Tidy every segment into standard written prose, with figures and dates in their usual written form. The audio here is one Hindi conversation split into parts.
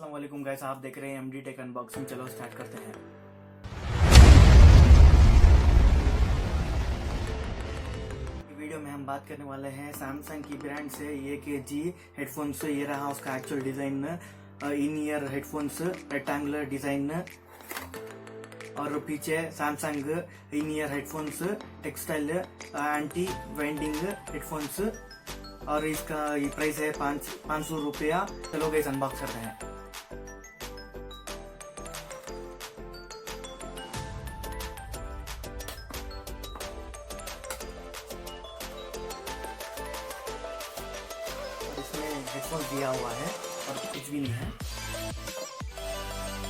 अस्सलाम वालेकुम गाइस, आप देख रहे हैं mdtech अनबॉक्सिंग। चलो स्टार्ट करते हैं। वीडियो में हम बात करने वाले हैं सैमसंग की ब्रांड से AKG हेडफोन्स। ये रहा उसका actual design, in ear headphones, rectangular design. और पीछे Samsung in ear headphones, textile anti winding headphones. और इसका ये प्राइस है 500 रुपया। चलो गाइस अनबॉक्स करते हैं। इसमें हेडफोन दिया हुआ है और कुछ भी नहीं है।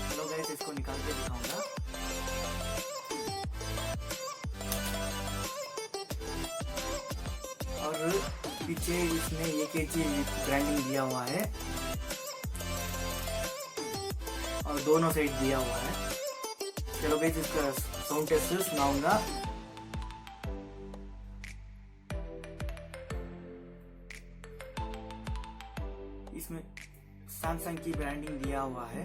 चलो गाइस इसको निकाल के दिखाऊंगा। और पीछे इसमें AKG ब्रांडिंग दिया हुआ है और दोनों साइड दिया हुआ है। चलो गाइस इसका साउंड टेस्ट सुनाऊंगा। इसमें सैमसंग की ब्रांडिंग दिया हुआ है।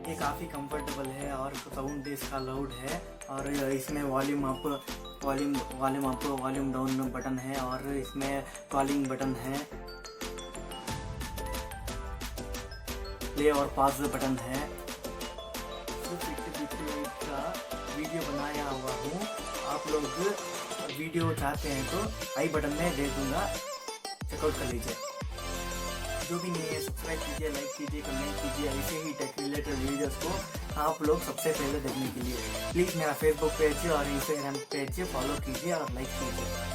ये काफी कंफर्टेबल है और साउंड इसका लाउड है। और इसमें volume up, volume down button है और इसमें कॉलिंग बटन है, प्ले और पॉज बटन है। का वीडियो बनाया हुआ हूँ, आप लोग वीडियो चाहते हैं तो आई बटन में दे दूंगा, चेकआउट कर लीजिए। जो भी नहीं है सब्सक्राइब कीजिए, लाइक कीजिए, कमेंट कीजिए। ऐसे ही टेक रिलेटेड वीडियोस को आप लोग सबसे पहले देखने के लिए प्लीज़ मेरा फेसबुक पेज और इंस्टाग्राम पेज फॉलो कीजिए और लाइक कीजिए।